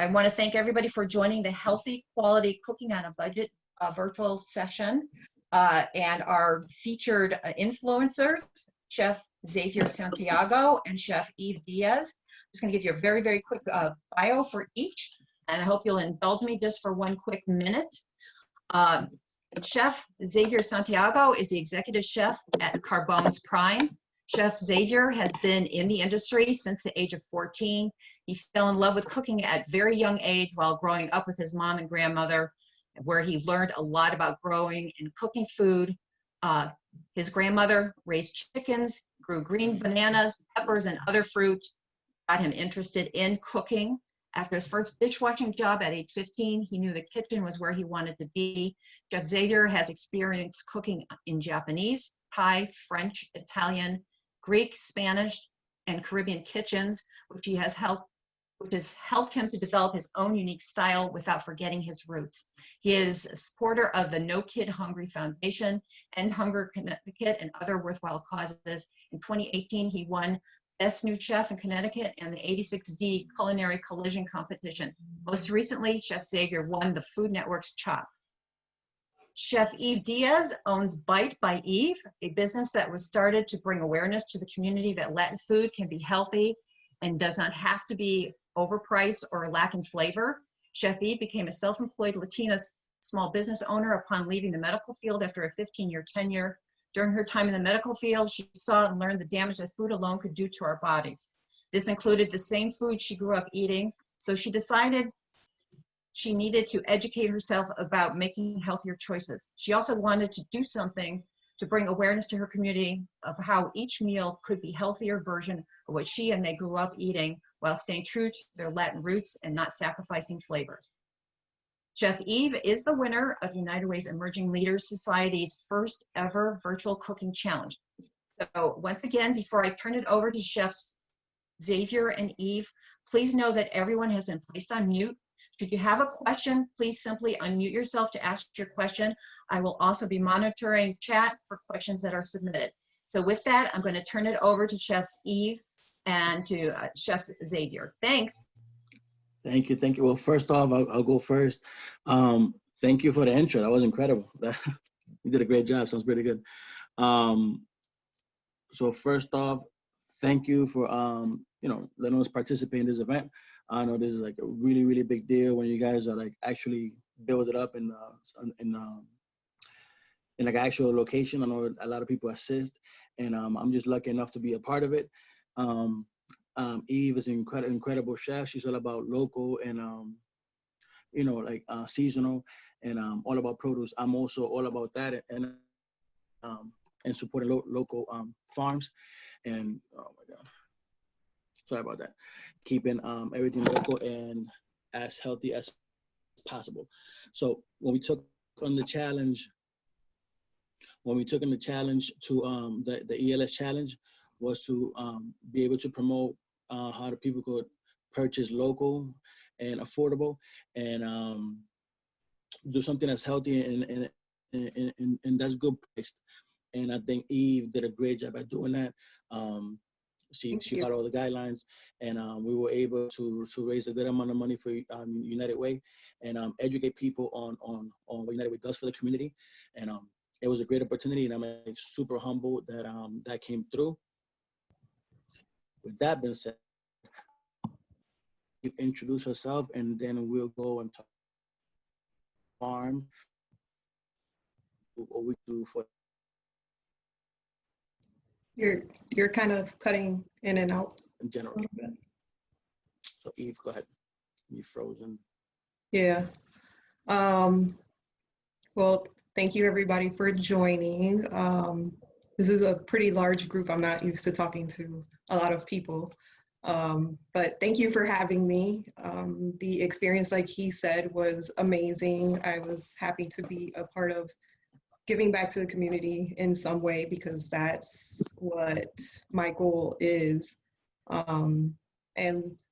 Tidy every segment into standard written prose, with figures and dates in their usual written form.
I want to thank everybody for joining the Healthy Quality Cooking on a Budget virtual session, and our featured influencers, Chef Xavier Santiago and Chef Eve Diaz. I'm just going to give you a very, very quick bio for each, and I hope you'll indulge me just for one quick minute. Chef Xavier Santiago is the executive chef at Carbone's Prime. Chef Xavier has been in the industry since the age of 14. He fell in love with cooking at a very young age while growing up with his mom and grandmother, where he learned a lot about growing and cooking food. His grandmother raised chickens, grew green bananas, peppers, and other fruits, got him interested in cooking. After his first dishwashing job at age 15, he knew the kitchen was where he wanted to be. Chef Xavier has experience cooking in Japanese, Thai, French, Italian, Greek, Spanish, and Caribbean kitchens, which has helped him to develop his own unique style without forgetting his roots. He is a supporter of the No Kid Hungry Foundation, End Hunger Connecticut, and other worthwhile causes. In 2018, he won Best New Chef in Connecticut and the 86D Culinary Collision Competition. Most recently, Chef Xavier won the Food Network's CHOP. Chef Eve Diaz owns Bite by Eve, a business that was started to bring awareness to the community that Latin food can be healthy and does not have to be overpriced or lack in flavor. Chef Eve became a self-employed Latina small business owner upon leaving the medical field after a 15-year tenure. During her time in the medical field, she saw and learned the damage that food alone could do to our bodies. This included the same food she grew up eating, so she decided she needed to educate herself about making healthier choices. She also wanted to do something to bring awareness to her community of how each meal could be a healthier version of what she and they grew up eating while staying true to their Latin roots and not sacrificing flavors. Chef Eve is the winner of United Way's Emerging Leaders Society's first ever virtual cooking challenge. So once again, before I turn it over to Chefs Xavier and Eve, please know that everyone has been placed on mute. Should you have a question, please simply unmute yourself to ask your question. I will also be monitoring chat for questions that are submitted. So with that, I'm going to turn it over to Chefs Eve and to Chef Xavier. Thanks. Thank you. Thank you. Well, first off, I'll go first. Thank you for the intro. That was incredible. You did a great job. Sounds pretty good. So first off, thank you for, letting us participate in this event. I know this is like a really, really big deal when you guys are like actually build it up in like an actual location. I know a lot of people assist, and I'm just lucky enough to be a part of it. Eve is an incredible chef. She's all about local and, seasonal and all about produce. I'm also all about that and supporting local farms. And, oh my God, sorry about that. Keeping everything local and as healthy as possible. So when we took on the challenge, to the ELS challenge, was to be able to promote how the people could purchase local and affordable and do something that's healthy and that's good priced. And I think Eve did a great job at doing that. She got all the guidelines, and we were able to raise a good amount of money for United Way and educate people on what United Way does for the community. And it was a great opportunity, and I'm super humbled that that came through. With that being said, introduce herself, and then we'll go and talk farm. What we do for. You're kind of cutting in and out. In general. So Eve, go ahead. You're frozen. Yeah. Well, thank you everybody for joining. This is a pretty large group. I'm not used to talking to a lot of people. But thank you for having me. The experience, like he said, was amazing. I was happy to be a part of giving back to the community in some way, because that's what my goal is. And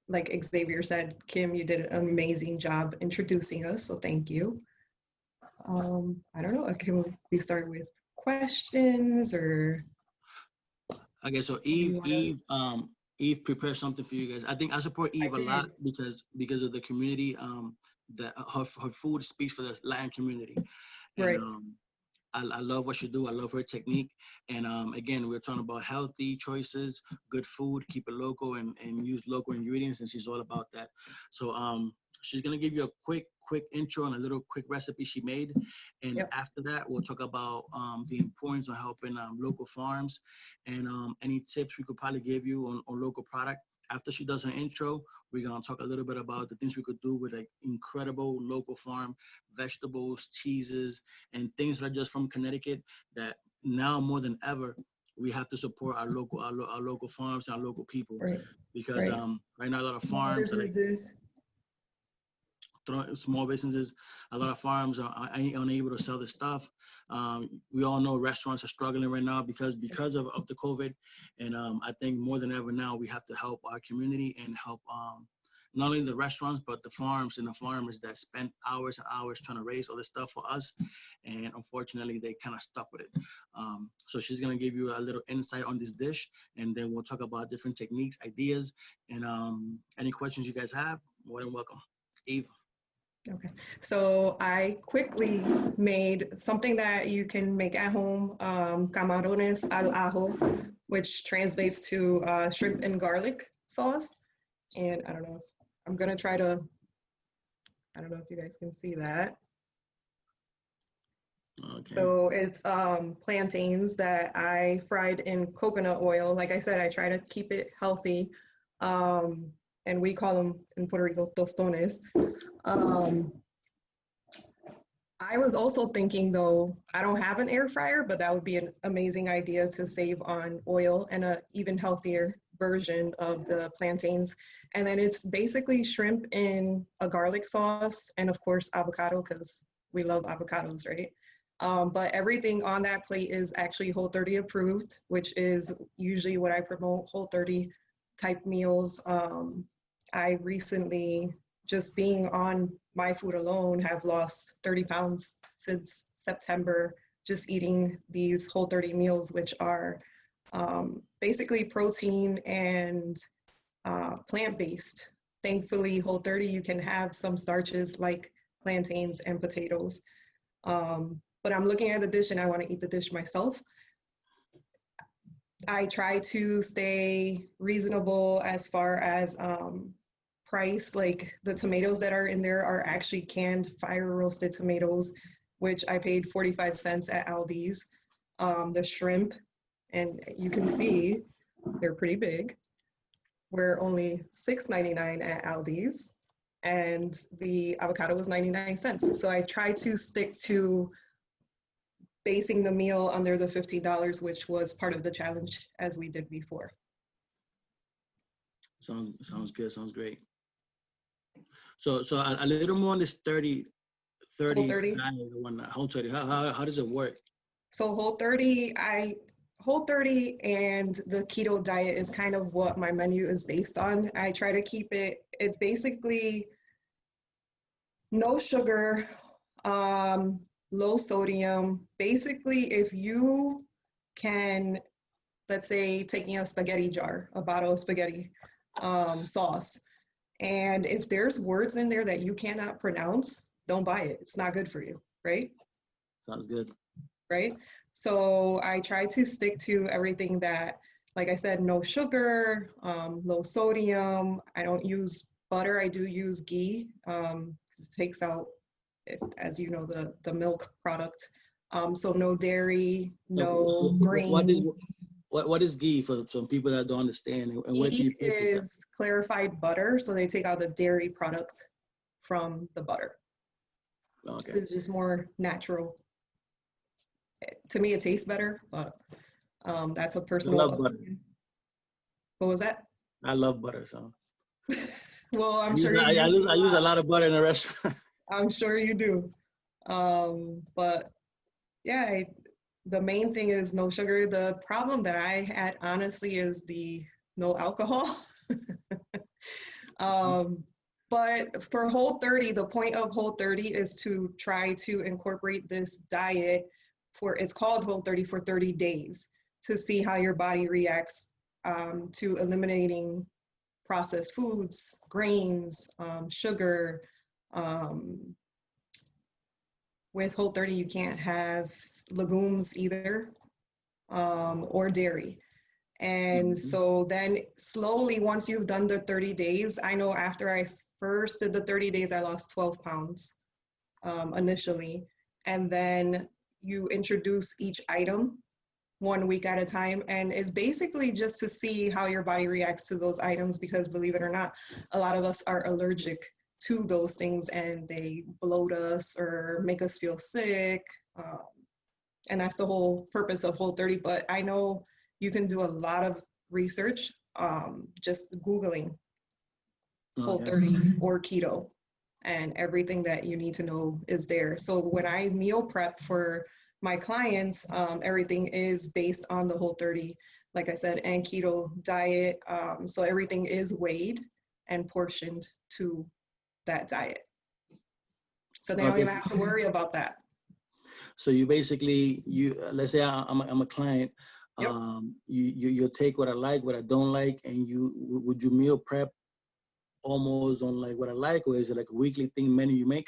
like Xavier said, Kim, you did an amazing job introducing us, so thank you. I don't know, can we start with questions or? Okay, so Eve, Eve prepare something for you guys. I think I support Eve a lot because of the community. That her food speaks for the Latin community, and Right. I love what she do. I love her technique. And again, we're talking about healthy choices, good food, keep it local, and use local ingredients. And she's all about that. So she's gonna give you a quick intro and a little quick recipe she made. And after that, we'll talk about the importance of helping local farms and any tips we could probably give you on local product. After she does her intro, we're gonna talk a little bit about the things we could do with like incredible local farm vegetables, cheeses, and things that are just from Connecticut. That now more than ever, we have to support our local farms and our local people, because right now a lot of farms are like small businesses, a lot of farms are unable to sell their stuff. We all know restaurants are struggling right now because of the COVID. And I think more than ever now, we have to help our community and help not only the restaurants, but the farms and the farmers that spend hours and hours trying to raise all this stuff for us. And unfortunately, they kind of stuck with it. So she's going to give you a little insight on this dish, and then we'll talk about different techniques, ideas, and any questions you guys have, more than welcome. Eve. Okay, so I quickly made something that you can make at home, camarones al ajo, which translates to shrimp and garlic sauce. And I don't know, I'm gonna try to, I don't know if you guys can see that. Okay. So it's plantains that I fried in coconut oil. Like I said, I try to keep it healthy. And we call them in Puerto Rico tostones. I was also thinking, though, I don't have an air fryer, but that would be an amazing idea to save on oil, and an even healthier version of the plantains. And then it's basically shrimp in a garlic sauce, and of course avocado, because we love avocados, right? But everything on that plate is actually Whole30 approved, which is usually what I promote, Whole30 type meals. I recently, just being on my food alone, have lost 30 pounds since September, just eating these Whole30 meals, which are basically protein and plant-based. Thankfully, Whole30, you can have some starches like plantains and potatoes. But I'm looking at the dish and I want to eat the dish myself. I try to stay reasonable as far as price. Like the tomatoes that are in there are actually canned fire roasted tomatoes, which I paid 45 cents at Aldi's. The shrimp, and you can see they're pretty big, were only $6.99 at Aldi's, and the avocado was 99 cents. So I try to stick to basing the meal under the $15, which was part of the challenge as we did before. Sounds good. Sounds great. So a little more on this 30 Whole30. Whole30. How does it work? So Whole30 and the Keto Diet is kind of what my menu is based on. I try to keep it, it's basically no sugar, low sodium. Basically, if you can, let's say, taking a spaghetti jar, a bottle of spaghetti sauce, and if there's words in there that you cannot pronounce, don't buy it. It's not good for you, right? Sounds good. Right? So I try to stick to everything that, like I said, no sugar, low sodium. I don't use butter. I do use ghee, because it takes out, as you know, the milk product. So no dairy, no grain. What is ghee for some people that don't understand? And where do you Ghee is clarified butter, so they take out the dairy product from the butter. Okay. So it's just more natural. To me, it tastes better, but that's a personal. I love butter. What was that? I love butter, so. Well, I use a lot of butter in a restaurant. I'm sure you do. But yeah, the main thing is no sugar. The problem that I had, honestly, is the no alcohol. But for Whole30, the point of Whole30 is to try to incorporate this diet it's called Whole30 for 30 days, to see how your body reacts to eliminating processed foods, grains, sugar. With Whole30, you can't have legumes either, or dairy. And so then slowly, once you've done the 30 days, I know after I first did the 30 days, I lost 12 pounds initially. And then you introduce each item 1 week at a time. And it's basically just to see how your body reacts to those items, because believe it or not, a lot of us are allergic to those things and they bloat us or make us feel sick. And that's the whole purpose of Whole30. But I know you can do a lot of research, just Googling Whole30 or keto, and everything that you need to know is there. So when I meal prep for my clients, everything is based on the Whole30, like I said, and Keto Diet. So everything is weighed and portioned to that diet. So they don't even have to worry about that. So you basically, let's say I'm a client, Yep. you'll take what I like, what I don't like, and would you meal prep almost on like what I like, or is it like a weekly thing menu you make?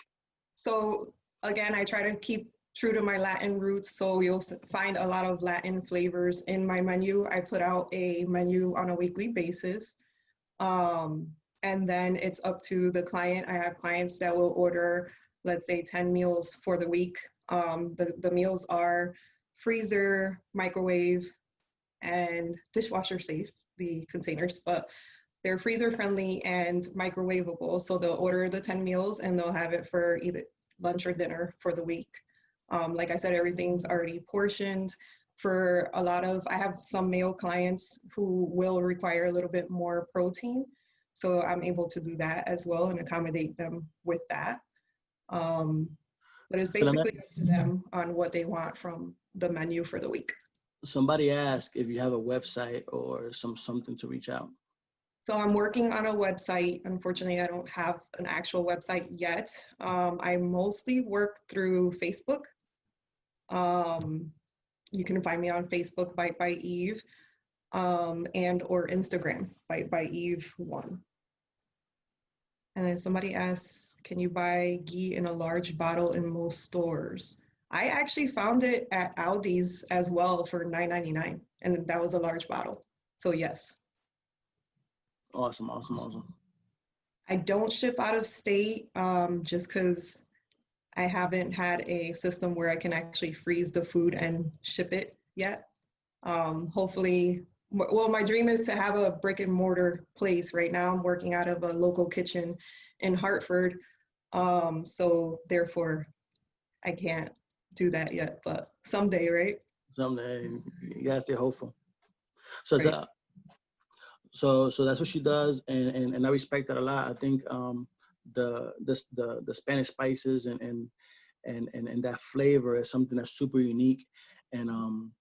So again, I try to keep true to my Latin roots. So you'll find a lot of Latin flavors in my menu. I put out a menu on a weekly basis. And then it's up to the client. I have clients that will order, let's say 10 meals for the week. The meals are freezer, microwave, and dishwasher safe, the containers, but they're freezer friendly and microwavable. So they'll order the 10 meals and they'll have it for either lunch or dinner for the week. Like I said, everything's already portioned. For a lot of, I have some male clients who will require a little bit more protein. So I'm able to do that as well and accommodate them with that. But it's basically up to them on what they want from the menu for the week. Somebody asked if you have a website or something to reach out. So I'm working on a website. Unfortunately, I don't have an actual website yet. I mostly work through Facebook. You can find me on Facebook, Bite by Eve, and or Instagram, Bite by Eve 1. And then somebody asks, can you buy ghee in a large bottle in most stores? I actually found it at Aldi's as well for $9.99, and that was a large bottle. So yes. Awesome. I don't ship out of state just because I haven't had a system where I can actually freeze the food and ship it yet. Hopefully, well, my dream is to have a brick and mortar place. Right now, I'm working out of a local kitchen in Hartford. So therefore, I can't do that yet, but someday, right? Someday, you gotta stay hopeful. So, Right. so that's what she does, and I respect that a lot. I think the Spanish spices and that flavor is something that's super unique, and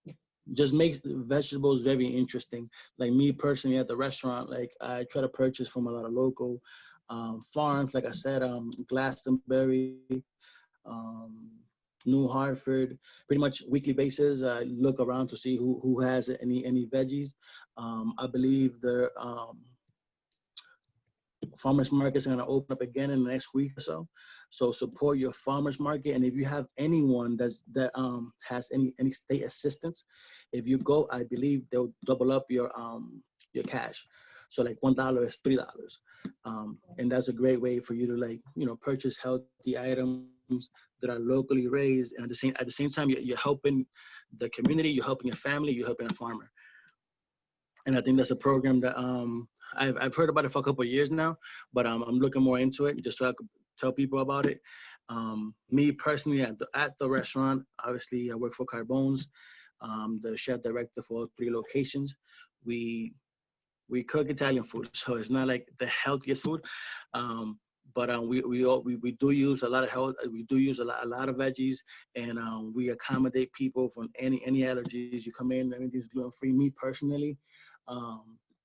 just makes the vegetables very interesting. Like me personally at the restaurant, like I try to purchase from a lot of local farms. Like I said, Glastonbury, New Hartford, pretty much weekly basis. I look around to see who has any veggies. I believe the farmers markets are going to open up again in the next week or so. So support your farmers market, and if you have anyone that has any state assistance, if you go, I believe they'll double up your cash. So like $1 is $3, and that's a great way for you to purchase healthy items that are locally raised, and at the same time you're helping the community, you're helping your family, you're helping a farmer. And I think that's a program that I've heard about it for a couple of years now, but I'm looking more into it just so I could tell people about it. Me personally at the restaurant, obviously I work for Carbone's, the chef director for all 3 locations. We cook Italian food, so it's not like the healthiest food, but we do use a lot of health. We do use a lot of veggies, and we accommodate people from any allergies. You come in, everything's gluten free. Me personally,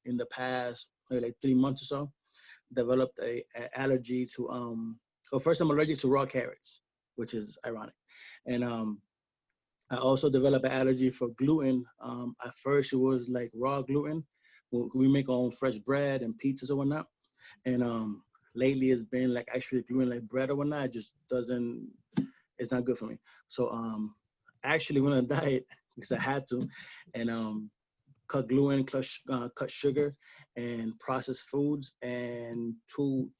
in the past like 3 months or so, developed a allergy to well, first I'm allergic to raw carrots, which is ironic, and I also developed an allergy for gluten. At first it was like raw gluten, we make our own fresh bread and pizzas or whatnot. And lately it's been like actually doing like bread or whatnot. It just doesn't, it's not good for me. So actually went on a diet because I had to, and cut gluten, cut sugar, and processed foods. And 2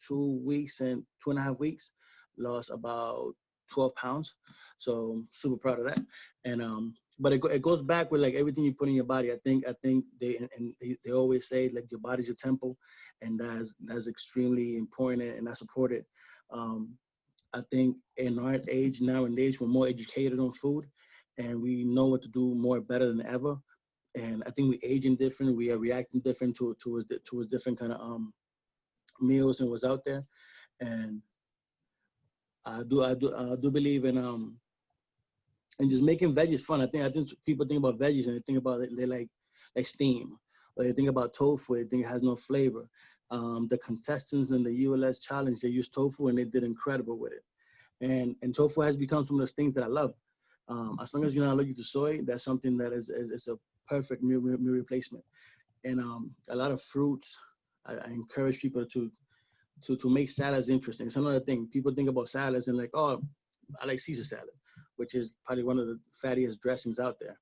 weeks and 2.5 weeks, lost about 12 pounds. So super proud of that. And but it goes back with like everything you put in your body. I think they always say like your body's your temple, and that's extremely important, and I support it. I think in our age nowadays, we're more educated on food, and we know what to do more better than ever. And I think we aging different, we are reacting different towards different kind of meals and what's out there. And I do believe in and just making veggies fun. I think people think about veggies and they think about it, they like steam, or they think about tofu, they think it has no flavor. The contestants in the ULS challenge, they used tofu and they did incredible with it. And tofu has become some of those things that I love. As long as you're not allergic to soy, that's something that is a perfect meal replacement. And a lot of fruits. I encourage people to make salads interesting. It's another thing. People think about salads and like, oh, I like Caesar salad, which is probably one of the fattiest dressings out there.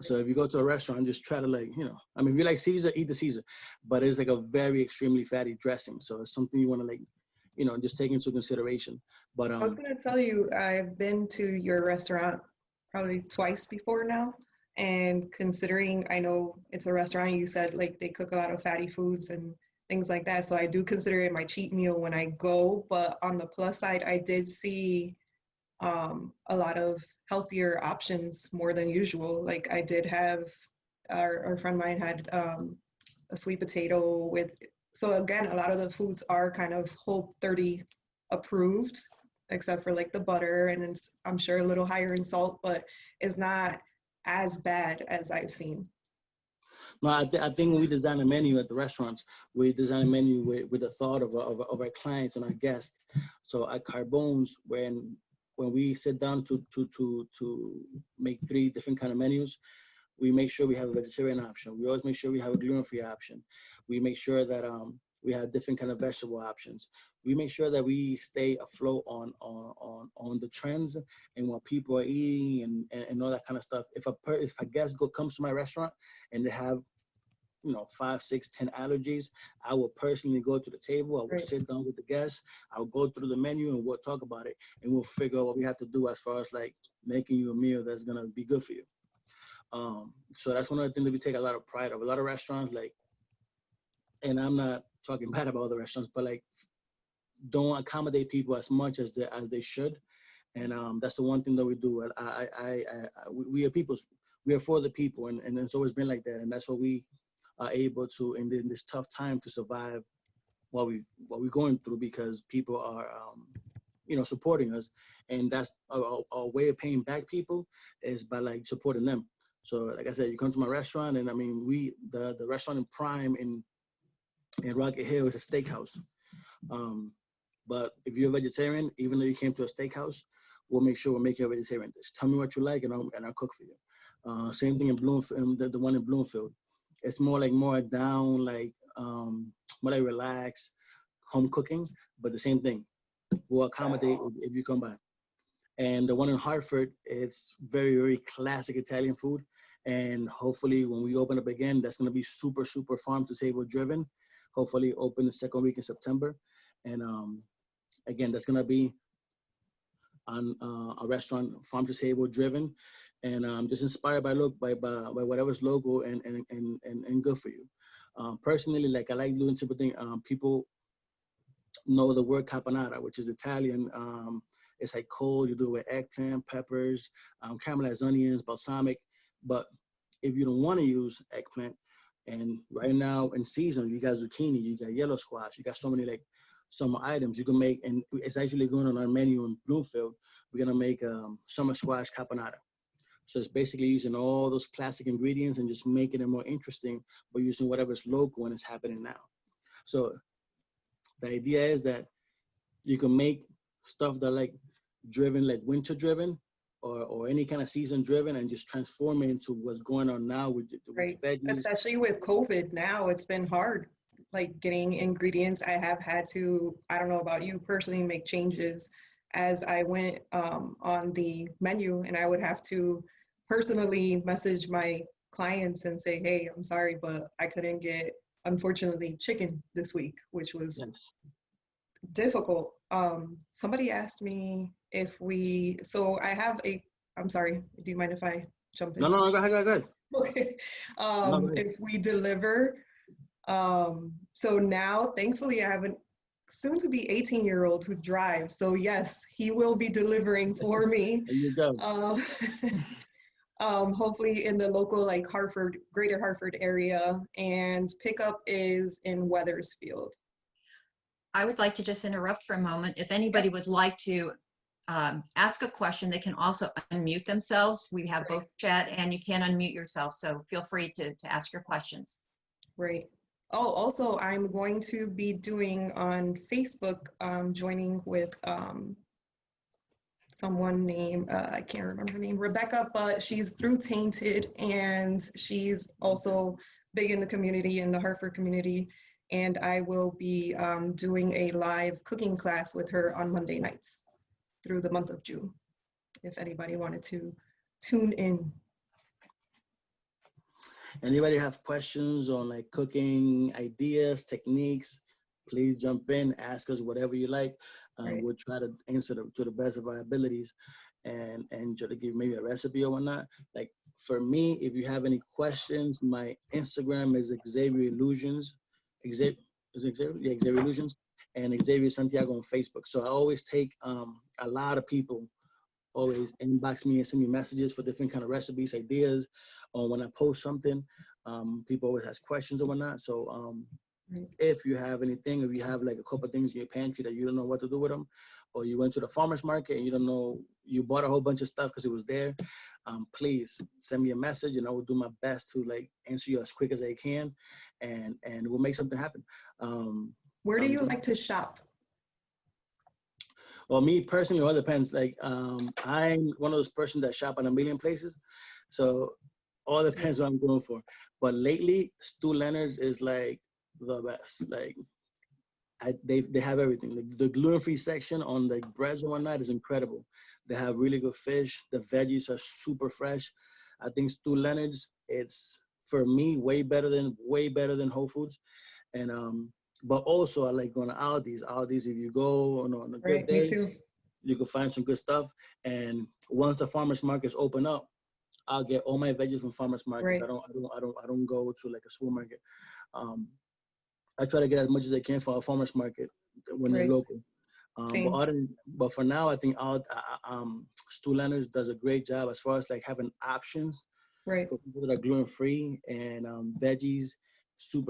So if you go to a restaurant, just try to I mean, if you like Caesar, eat the Caesar, but it's like a very extremely fatty dressing. So it's something you want to just take into consideration. But I was going to tell you, I've been to your restaurant probably twice before now. And considering I know it's a restaurant, you said like they cook a lot of fatty foods and things like that. So I do consider it my cheat meal when I go. But on the plus side, I did see a lot of healthier options more than usual. Like I did have, our friend of mine had a sweet potato with, so again, a lot of the foods are kind of Whole30 approved, except for like the butter, and it's, I'm sure a little higher in salt, but it's not as bad as I've seen. No, I think when we design a menu at the restaurants, we design a menu with the thought of our clients and our guests. So at Carbone's, when we sit down to make 3 different kind of menus, we make sure we have a vegetarian option. We always make sure we have a gluten-free option. We make sure that we have different kind of vegetable options. We make sure that we stay afloat on the trends and what people are eating and all that kind of stuff. If a guest comes to my restaurant and they have 5, 6, 10 allergies, I will personally go to the table. I will sit down with the guests. I'll go through the menu and we'll talk about it, and we'll figure out what we have to do as far as like making you a meal that's gonna be good for you. So that's one of the things that we take a lot of pride of. A lot of restaurants, like, and I'm not talking bad about other restaurants, but like don't accommodate people as much as they should. And that's the one thing that we do. We are people. We are for the people, and it's always been like that. And that's what we are able to in this tough time to survive what we're going through, because people are supporting us, and that's our way of paying back people is by like supporting them. So like I said, you come to my restaurant, and I mean the restaurant in Prime in Rocket Hill is a steakhouse. But if you're a vegetarian, even though you came to a steakhouse, we'll make sure we'll make you a vegetarian dish. Tell me what you like, and I'll cook for you. Same thing in Bloomfield, the one in Bloomfield. It's more down, like more like relaxed home cooking, but the same thing. We'll accommodate if you come by. And the one in Hartford, it's very, very classic Italian food. And hopefully when we open up again, that's going to be super, super farm to table driven. Hopefully open the 2nd week in September. And again, that's going to be on a restaurant farm to table driven, and just inspired by whatever's local and good for you. Personally, like I like doing simple things. People know the word caponata, which is Italian. It's like cold. You do it with eggplant, peppers, caramelized onions, balsamic. But if you don't want to use eggplant, and right now in season, you got zucchini, you got yellow squash, you got so many like summer items you can make, and it's actually going on our menu in Bloomfield. We're gonna make summer squash caponata. So it's basically using all those classic ingredients and just making it more interesting, but using whatever's local and it's happening now. So the idea is that you can make stuff that like driven, like winter driven, or any kind of season driven and just transform it into what's going on now with the Right. veggies. Especially with COVID now, it's been hard. Like getting ingredients, I have had to, I don't know about you personally, make changes as I went on the menu, and I would have to personally message my clients and say, hey, I'm sorry, but I couldn't get, unfortunately, chicken this week, which was Yes. difficult. Somebody asked me if we, so I have I'm sorry, do you mind if I jump in? No, go ahead. Okay. No, go ahead. If we deliver, so now, thankfully, I have a soon to be 18-year-old who drives. So yes, he will be delivering for me. There you go. Hopefully in the local, like Hartford, greater Hartford area, and pickup is in Weathersfield. I would like to just interrupt for a moment. If anybody would like to ask a question, they can also unmute themselves. We have both chat and you can unmute yourself. So feel free to ask your questions. Right. Oh, also, I'm going to be doing on Facebook, joining with someone named, I can't remember her name, Rebecca, but she's through Tainted, and she's also big in the community, in the Hartford community. And I will be doing a live cooking class with her on Monday nights through the month of June, if anybody wanted to tune in. Anybody have questions on like cooking ideas, techniques, please jump in, ask us whatever you like. Right. We'll try to answer to the best of our abilities and try to give maybe a recipe or whatnot. Like for me, if you have any questions, my Instagram is Xavier Illusions. Xavier Illusions, and Xavier Santiago on Facebook. So I always take a lot of people always inbox me and send me messages for different kind of recipes, ideas, or when I post something, people always ask questions or whatnot. So if you have anything, if you have like a couple of things in your pantry that you don't know what to do with them, or you went to the farmer's market and you don't know, you bought a whole bunch of stuff because it was there, please send me a message and I will do my best to like answer you as quick as I can, and we'll make something happen. Where do you like to shop? Well, me personally, it all depends. Like, I'm one of those persons that shop in a million places. So all depends what I'm going for. But lately, Stu Leonard's is like the best. Like, they have everything. The gluten-free section on the breads and whatnot is incredible. They have really good fish. The veggies are super fresh. I think Stu Leonard's, it's, for me, way better than Whole Foods. And but also I like going to Aldi's. Aldi's, if you go on a good day, you can find some good stuff. And once the farmers markets open up, I'll get all my veggies from farmers markets. I don't go to like a supermarket. I try to get as much as I can from a farmers market when they're local. But for now, I think Stu Leonard's does a great job as far as like having options for people that are gluten free and veggies.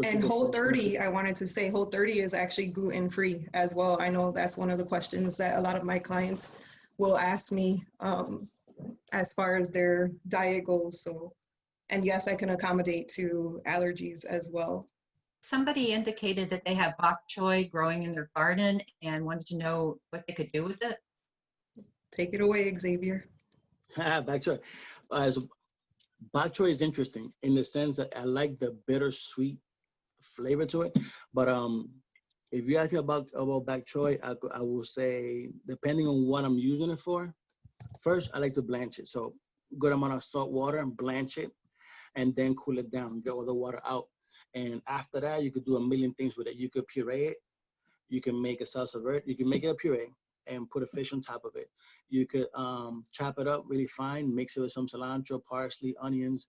And Whole 30, I wanted to say Whole 30 is actually gluten free as well. I know that's one of the questions that a lot of my clients will ask me as far as their diet goes. So, and yes, I can accommodate to allergies as well. Somebody indicated that they have Bok Choy growing in their garden and wanted to know what they could do with it. Take it away, Xavier. Bok Choy. So Bok Choy is interesting in the sense that I like the bittersweet flavor to it. But if you ask me about Bok Choy, I will say, depending on what I'm using it for, first I like to blanch it. So good amount of salt water and blanch it, and then cool it down, get all the water out. And after that, you could do a million things with it. You could puree it. You can make a salsa verde. You can make it a puree and put a fish on top of it. You could chop it up really fine, mix it with some cilantro, parsley, onions,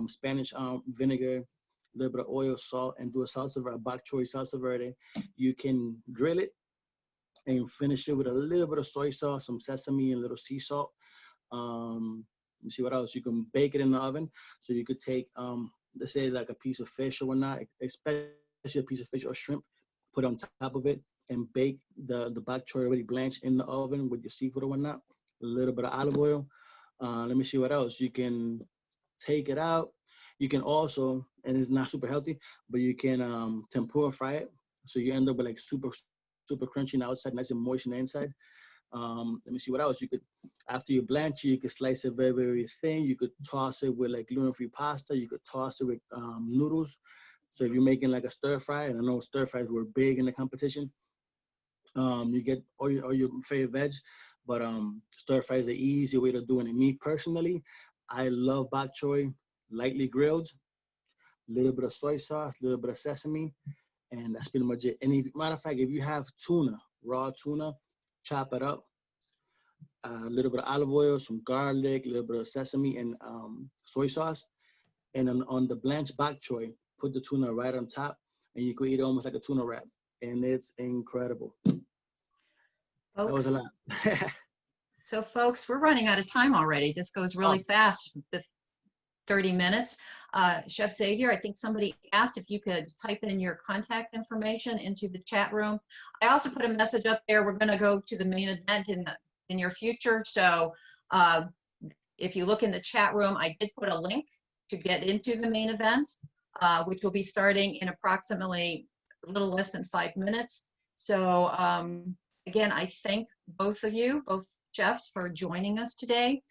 Spanish vinegar, a little bit of oil, salt, and do a salsa verde, Bok Choy salsa verde. You can grill it and finish it with a little bit of soy sauce, some sesame, and a little sea salt. Let me see what else. You can bake it in the oven. So you could take, let's say like a piece of fish or whatnot, especially a piece of fish or shrimp, put it on top of it, and bake the Bok Choy already blanched in the oven with your seafood or whatnot. A little bit of olive oil. Let me see what else. You can take it out. You can also, and it's not super healthy, but you can tempura fry it. So you end up with like super crunchy on the outside, nice and moist on the inside. Let me see what else. You could, after you blanch it, you could slice it very, very thin. You could toss it with like gluten-free pasta. You could toss it with noodles. So if you're making like a stir fry, and I know stir fries were big in the competition, you get all your favorite veg, but stir fry is the easy way to do it. And me personally, I love bok choy lightly grilled, a little bit of soy sauce, a little bit of sesame, and that's pretty much it. And matter of fact, if you have tuna, raw tuna, chop it up, a little bit of olive oil, some garlic, a little bit of sesame, and soy sauce. And on the blanched bok choy, put the tuna right on top, and you could eat it almost like a tuna wrap. And it's incredible. That was a Folks, lot. so folks, we're running out of time already. This goes really fast, the 30 minutes. Chef Xavier, I think somebody asked if you could type in your contact information into the chat room. I also put a message up there. We're going to go to the main event in your future. So if you look in the chat room, I did put a link to get into the main event, which will be starting in approximately a little less than 5 minutes. So again, I thank both of you, both chefs, for joining us today.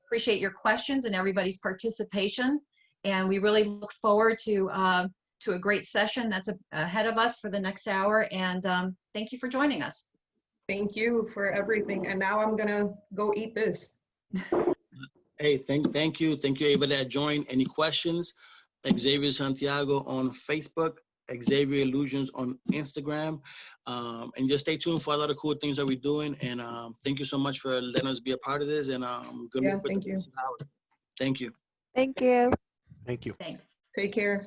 Appreciate your questions and everybody's participation. And we really look forward to a great session that's ahead of us for the next hour. And thank you for joining us. Thank you for everything. And now I'm gonna go eat this. Hey, thank you everybody that joined. Any questions? Xavier Santiago on Facebook, Xavier Illusions on Instagram, and just stay tuned for a lot of cool things that we're doing. And thank you so much for letting us be a part of this. And good luck with Thank the you. hour. Thank you. Thank you. Thank you. Thanks. Take care.